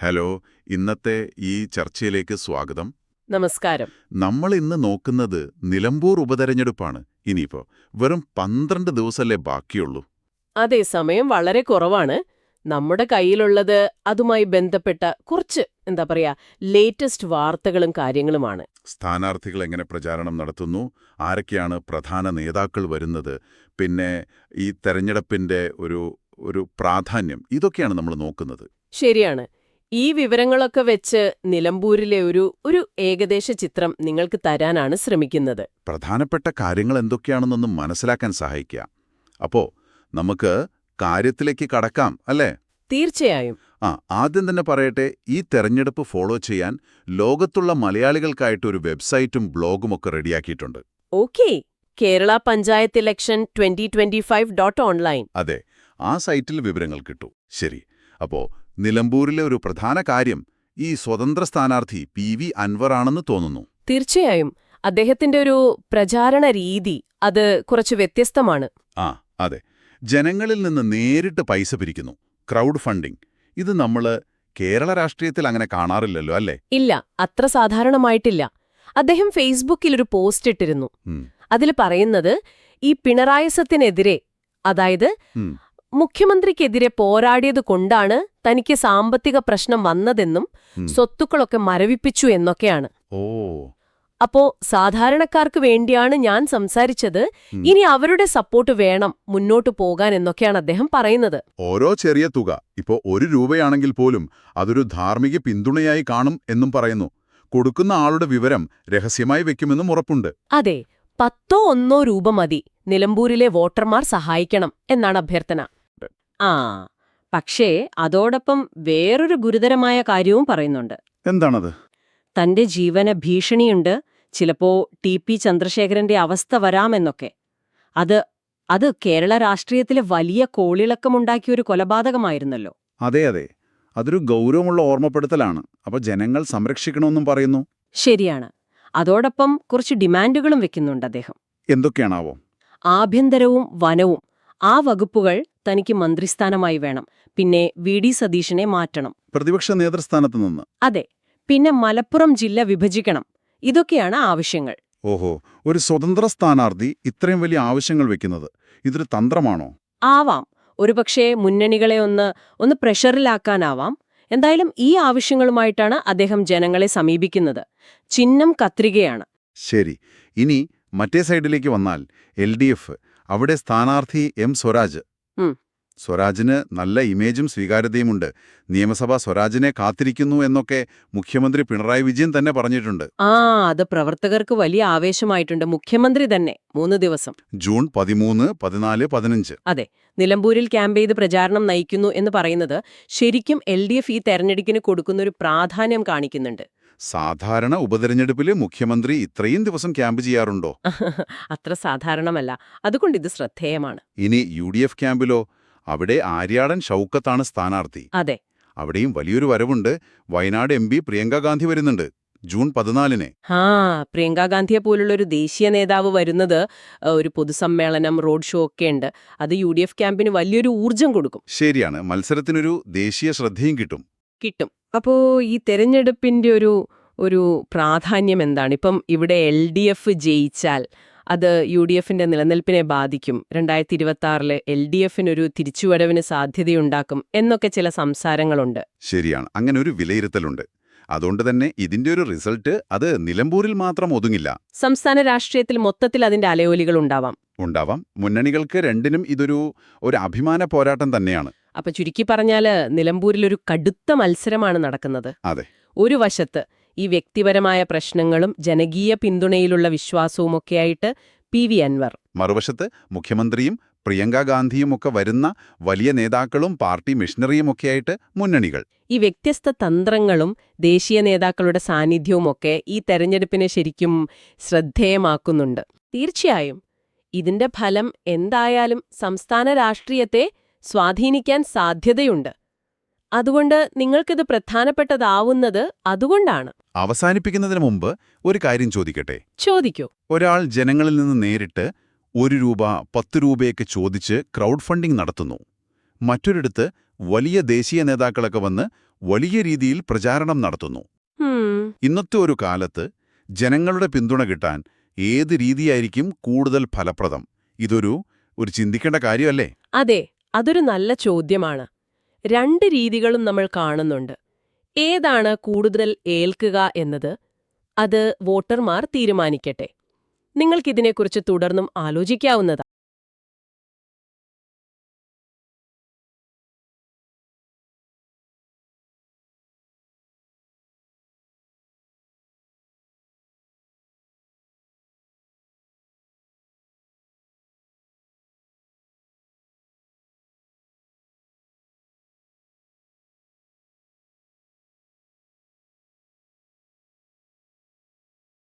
Hello, ഇന്നത്തെ ഈ ചർച്ചയിലേക്ക് സ്വാഗതം. നമസ്കാരം. നമ്മൾ ഇന്ന് നോക്കുന്നത് നിലമ്പൂർ ഉപതെരഞ്ഞെടുപ്പാണ്. ഇനിയിപ്പോ വെറും 12 ദിവസമല്ലേ ബാക്കിയുള്ളൂ. അതെ, സമയം വളരെ കുറവാണ്. നമ്മുടെ കയ്യിലുള്ളത് അതുമായി ബന്ധപ്പെട്ട കുറച്ച് ലേറ്റസ്റ്റ് വാർത്തകളും കാര്യങ്ങളുമാണ്. സ്ഥാനാർത്ഥികൾ എങ്ങനെ പ്രചാരണം നടത്തുന്നു, ആരൊക്കെയാണ് പ്രധാന നേതാക്കൾ വരുന്നത്, പിന്നെ ഈ തെരഞ്ഞെടുപ്പിന്റെ ഒരു പ്രാധാന്യം, ഇതൊക്കെയാണ് നമ്മൾ നോക്കുന്നത്. ശരിയാണ്. ഈ വിവരങ്ങളൊക്കെ വെച്ച് നിലമ്പൂരിലെ ഒരു ഏകദേശ ചിത്രം നിങ്ങൾക്ക് തരാനാണ് ശ്രമിക്കുന്നത്. പ്രധാനപ്പെട്ട കാര്യങ്ങൾ എന്തൊക്കെയാണെന്നൊന്നും മനസ്സിലാക്കാൻ സഹായിക്കുക. അപ്പോ നമുക്ക് കാര്യത്തിലേക്ക് കടക്കാം, അല്ലേ? തീർച്ചയായും. ആദ്യം തന്നെ പറയട്ടെ, ഈ തെരഞ്ഞെടുപ്പ് ഫോളോ ചെയ്യാൻ ലോകത്തുള്ള മലയാളികൾക്കായിട്ട് ഒരു വെബ്സൈറ്റും ബ്ലോഗുമൊക്കെ റെഡിയാക്കിയിട്ടുണ്ട്. Okay, Kerala panchayat election 2025.online. അതെ, ആ സൈറ്റിൽ വിവരങ്ങൾ കിട്ടും. ശരി. അപ്പോ നിലമ്പൂരിലെ ഒരു പ്രധാന കാര്യം ഈ സ്വതന്ത്ര സ്ഥാനാർത്ഥി PV അൻവർ ആണെന്ന് തോന്നുന്നു. തീർച്ചയായും. അദ്ദേഹത്തിന്റെ ഒരു പ്രചാരണ രീതി അത് കുറച്ച് വ്യത്യസ്തമാണ്. അതെ. ജനങ്ങളിൽ നിന്ന് നേരിട്ട് പൈസ പിരിക്കുന്നു. Crowd funding. ഇത് നമ്മള് കേരള രാഷ്ട്രീയത്തിൽ അങ്ങനെ കാണാറില്ലല്ലോ, അല്ലേ? ഇല്ല, അത്ര സാധാരണമായിട്ടില്ല. അദ്ദേഹം ഫേസ്ബുക്കിൽ ഒരു പോസ്റ്റ് ഇട്ടിരുന്നു. അതിൽ പറയുന്നത് ഈ പിണറായിസത്തിനെതിരെ, അതായത് മുഖ്യമന്ത്രിക്കെതിരെ പോരാടിയത് കൊണ്ടാണ് തനിക്ക് സാമ്പത്തിക പ്രശ്നം വന്നതെന്നും സ്വത്തുക്കളൊക്കെ മരവിപ്പിച്ചു എന്നൊക്കെയാണ്. അപ്പോ സാധാരണക്കാർക്ക് വേണ്ടിയാണ് ഞാൻ സംസാരിച്ചത്, ഇനി അവരുടെ സപ്പോർട്ട് വേണം മുന്നോട്ടു പോകാൻ എന്നൊക്കെയാണ് അദ്ദേഹം പറയുന്നത്. ഓരോ ചെറിയ തുക, ഇപ്പോ 1 രൂപയാണെങ്കിൽ പോലും അതൊരു ധാർമ്മിക പിന്തുണയായി കാണും എന്നും പറയുന്നു. കൊടുക്കുന്ന ആളുടെ വിവരം രഹസ്യമായി വെക്കുമെന്നും ഉറപ്പുണ്ട്. അതെ, 10 1 രൂപ മതി, നിലമ്പൂരിലെ വോട്ടർമാർ സഹായിക്കണം എന്നാണ് അഭ്യർത്ഥന. പക്ഷേ അതോടൊപ്പം വേറൊരു ഗുരുതരമായ കാര്യവും പറയുന്നുണ്ട്. എന്താണത്? തന്റെ ജീവന ഭീഷണിയുണ്ട്, ചിലപ്പോ TP ചന്ദ്രശേഖരന്റെ അവസ്ഥ വരാമെന്നൊക്കെ. അത് കേരള രാഷ്ട്രീയത്തിലെ വലിയ കോളിളക്കമുണ്ടാക്കിയൊരു കൊലപാതകമായിരുന്നല്ലോ. അതെ, അതൊരു ഗൗരവമുള്ള ഓർമ്മപ്പെടുത്തലാണ്. അപ്പൊ ജനങ്ങൾ സംരക്ഷിക്കണമെന്നും പറയുന്നു. ശരിയാണ്. അതോടൊപ്പം കുറച്ച് ഡിമാൻഡുകളും വെക്കുന്നുണ്ട് അദ്ദേഹം. എന്തൊക്കെയാണാവോ? ആഭ്യന്തരവും വനവും, ആ വകുപ്പുകൾ തനിക്ക് മന്ത്രിസ്ഥാനമായി വേണം. പിന്നെ VD സതീശനെ മാറ്റണം, പ്രതിപക്ഷ നേതൃസ്ഥാനത്ത് നിന്ന്. അതെ. പിന്നെ മലപ്പുറം ജില്ല വിഭജിക്കണം. ഇതൊക്കെയാണ് ആവശ്യങ്ങൾ. ഓഹോ, ഒരു സ്വതന്ത്ര സ്ഥാനാർത്ഥി ഇത്രയും വലിയ ആവശ്യങ്ങൾ വെക്കുന്നത് ഇതൊരു തന്ത്രമാണോ? ആവാം. ഒരുപക്ഷേ മുന്നണികളെ ഒന്ന് പ്രഷറിലാക്കാനാവാം. എന്തായാലും ഈ ആവശ്യങ്ങളുമായിട്ടാണ് അദ്ദേഹം ജനങ്ങളെ സമീപിക്കുന്നത്. ചിഹ്നം കത്രികയാണ്. ശരി. ഇനി മറ്റേ സൈഡിലേക്ക് വന്നാൽ LDF, അവിടെ സ്ഥാനാർത്ഥി സ്വരാജ്. സ്വരാജിന് നല്ല ഇമേജും സ്വീകാര്യതയുമുണ്ട്. നിയമസഭ സ്വരാജിനെ കാത്തിരിക്കുന്നു എന്നൊക്കെ മുഖ്യമന്ത്രി പിണറായി വിജയൻ തന്നെ പറഞ്ഞിട്ടുണ്ട്. അത് പ്രവർത്തകർക്ക് വലിയ ആവേശമായിട്ടുണ്ട്. മുഖ്യമന്ത്രി തന്നെ 3 ദിവസം, ജൂൺ 13, 14, 15. അതെ, നിലമ്പൂരിൽ ക്യാമ്പ് ചെയ്ത് പ്രചാരണം നയിക്കുന്നു എന്ന് പറയുന്നത് ശരിക്കും LDF ഈ തെരഞ്ഞെടുപ്പിന് കൊടുക്കുന്നൊരു പ്രാധാന്യം കാണിക്കുന്നുണ്ട്. സാധാരണ ഉപതെരഞ്ഞെടുപ്പില് മുഖ്യമന്ത്രി ഇത്രയും ദിവസം ക്യാമ്പ് ചെയ്യാറുണ്ടോ? അത്ര സാധാരണമല്ല. അതുകൊണ്ട് ഇത് ശ്രദ്ധേയമാണ്. ഇനി UDF ക്യാമ്പിലോ? അവിടെ ആര്യാടൻ ഷൗക്കത്താണ് സ്ഥാനാർത്ഥി. അതെ, അവിടെയും വലിയൊരു വരവുണ്ട്. വയനാട് MP പ്രിയങ്ക ഗാന്ധി വരുന്നുണ്ട് ജൂൺ 14. പ്രിയങ്ക ഗാന്ധിയെ പോലുള്ളൊരു ദേശീയ നേതാവ് വരുന്നത്, ഒരു പൊതുസമ്മേളനം, റോഡ് ഷോ ഒക്കെ ഉണ്ട്. അത് UDF ക്യാമ്പിന് വലിയൊരു ഊർജം കൊടുക്കും. ശരിയാണ്, മത്സരത്തിനൊരു ദേശീയ ശ്രദ്ധയും കിട്ടും. അപ്പോ ഈ തെരഞ്ഞെടുപ്പിന്റെ ഒരു പ്രാധാന്യം എന്താണ്? ഇപ്പം ഇവിടെ LDF ജയിച്ചാൽ അത് UDFന്റെ നിലനിൽപ്പിനെ ബാധിക്കും. 2026 LDFനൊരു തിരിച്ചുവരവിന് സാധ്യതയുണ്ടാക്കും എന്നൊക്കെ ചില സംസാരങ്ങളുണ്ട്. ശരിയാണ്, അങ്ങനെ ഒരു വിലയിരുത്തലുണ്ട്. അതുകൊണ്ട് തന്നെ ഇതിന്റെ ഒരു റിസൾട്ട് അത് നിലമ്പൂരിൽ മാത്രം ഒതുങ്ങില്ല. സംസ്ഥാന രാഷ്ട്രീയത്തിൽ മൊത്തത്തിൽ അതിന്റെ അലയൊലികൾ ഉണ്ടാവാം. മുന്നണികൾക്ക് രണ്ടിനും ഇതൊരു അഭിമാന പോരാട്ടം തന്നെയാണ്. അപ്പൊ ചുരുക്കി പറഞ്ഞാല് നിലമ്പൂരിലൊരു കടുത്ത മത്സരമാണ് നടക്കുന്നത്. അതെ, ഒരു വശത്ത് ഈ വ്യക്തിപരമായ പ്രശ്നങ്ങളും ജനകീയ പിന്തുണയിലുള്ള വിശ്വാസവുമൊക്കെയായിട്ട് PV അൻവർ, മറുവശത്ത് മുഖ്യമന്ത്രിയും പ്രിയങ്ക ഗാന്ധിയുമൊക്കെ വരുന്ന വലിയ നേതാക്കളും പാർട്ടി മിഷണറിയുമൊക്കെയായിട്ട് മുന്നണികൾ. ഈ വ്യത്യസ്ത തന്ത്രങ്ങളും ദേശീയ നേതാക്കളുടെ സാന്നിധ്യവുമൊക്കെ ഈ തെരഞ്ഞെടുപ്പിനെ ശരിക്കും ശ്രദ്ധേയമാക്കുന്നുണ്ട്. തീർച്ചയായും ഇതിന്റെ ഫലം എന്തായാലും സംസ്ഥാന രാഷ്ട്രീയത്തെ സ്വാധീനിക്കാൻ സാധ്യതയുണ്ട്. അതുകൊണ്ട് നിങ്ങൾക്കിത് പ്രധാനപ്പെട്ടതാവുന്നത് അതുകൊണ്ടാണ്. അവസാനിപ്പിക്കുന്നതിന് മുമ്പ് ഒരു കാര്യം ചോദിക്കട്ടെ? ചോദിക്കൂ. ഒരാൾ ജനങ്ങളിൽ നിന്ന് നേരിട്ട് 1 രൂപ, 10 രൂപയൊക്കെ ചോദിച്ച് ക്രൗഡ് ഫണ്ടിംഗ് നടത്തുന്നു. മറ്റൊരിടത്ത് വലിയ ദേശീയ നേതാക്കളൊക്കെ വന്ന് വലിയ രീതിയിൽ പ്രചാരണം നടത്തുന്നു. ഇന്നത്തെ ഒരു കാലത്ത് ജനങ്ങളുടെ പിന്തുണ കിട്ടാൻ ഏത് രീതിയായിരിക്കും കൂടുതൽ ഫലപ്രദം? ഇതൊരു ചിന്തിക്കേണ്ട കാര്യമല്ലേ? അതെ, അതൊരു നല്ല ചോദ്യമാണ്. രണ്ട് രീതികളും നമ്മൾ കാണുന്നുണ്ട്. ഏതാണ് കൂടുതൽ ഏൽക്കുക എന്നത് അത് വോട്ടർമാർ തീരുമാനിക്കട്ടെ. നിങ്ങൾക്കിതിനെക്കുറിച്ച് തുടർന്നും ആലോചിക്കാവുന്നതാണ്.